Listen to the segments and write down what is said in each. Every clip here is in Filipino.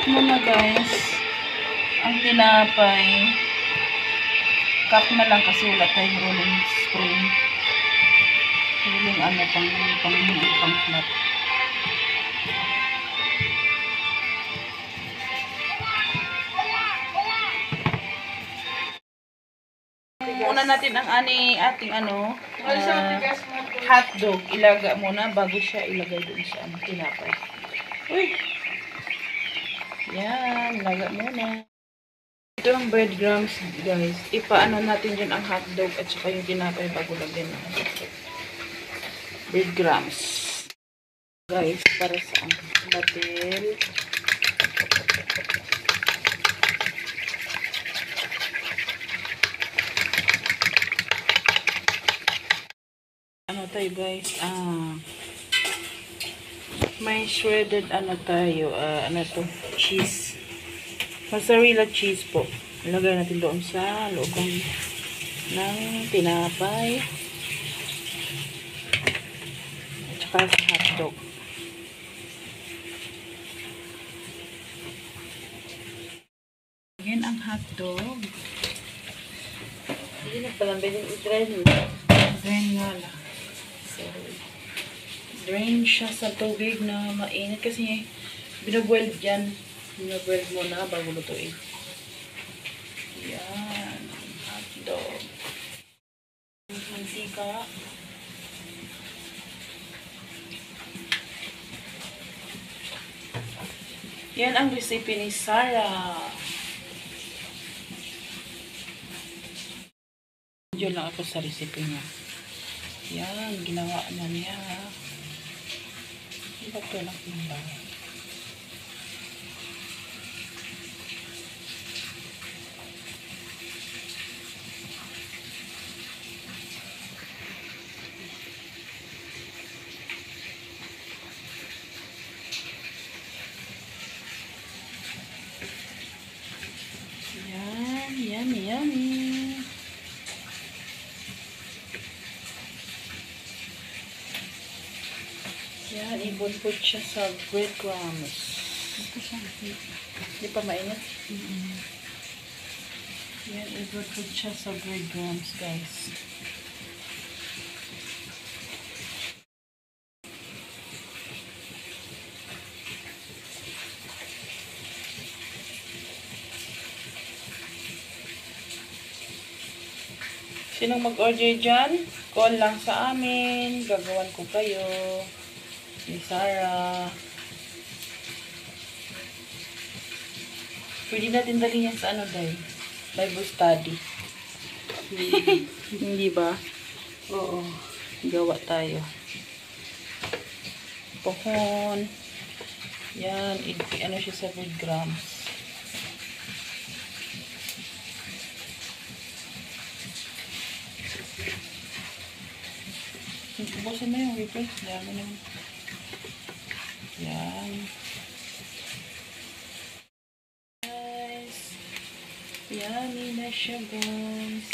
muna guys. Ang tinapay. Cup na lang kasi wala tayong rolling spring. Rolling ano pang flat. Muna natin ang ating hotdog. Ilaga muna bago siya ilagay doon sa tinapay. Uy! Yan, ilaga muna. Ito ang breadcrumbs, guys. Ipaano natin dyan ang hotdog at saka yung tinapay bago lagyan ng hotdog. Breadcrumbs. Guys, para sa batil. Ano tayo guys, may shredded tayo, cheese, mozzarella cheese po. Ilagay natin doon sa loob ng tinapay at saka sa hotdog. Yan ang hotdog. Hindi na pala pwedeng i-drain. Drain nga lang. So, drain siya sa tubig na mainit kasi binaboiled dyan. Binaboiled mo na bago lutuin. Yan. Hotdog. Mantika. Yan ang recipe ni Sarah. Diyan lang ako sa recipe niya. Yan, ginawa na niya. Iba ito lang yung bahay. Yan, yummy, yummy. Yan, ibunput siya sa breadcrumbs. Hindi pa mainit? Yan, ibunput siya sa breadcrumbs, guys. Sinong mag-order dyan? Call lang sa amin. Gagawan ko kayo. Ni Sarah. Pwede natin dalhin yan sa Bible study. Hindi ba? Oo. Gawa tayo. Pohon. Yan. Ano siya sa breadcrumbs. Bukasan na yung whipping. Dami naman. Yan. Guys. Yummy na siya, guys.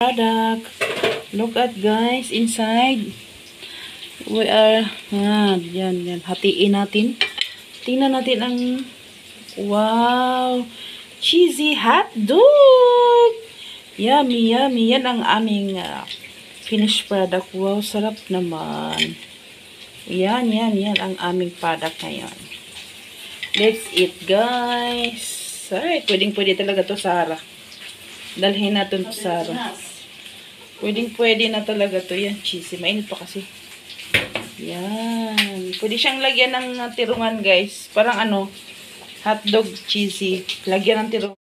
Product. Look at guys inside. We are, yan. Hatiin natin. Tingnan natin ang, wow, cheesy hotdog. Yummy, yummy. Yan ang aming finished product. Wow, sarap naman. Yan ang aming product ngayon. Let's eat, guys. Ay, pwedeng-pwede talaga to, Sarah. Dalhin natin to, Sarah. Pwedeng-pwede na talaga to. Yan, cheesy. Mainit pa kasi. Yan. Pwede siyang lagyan ng tirungan, guys. Parang hotdog cheesy. Lagyan ng tirungan.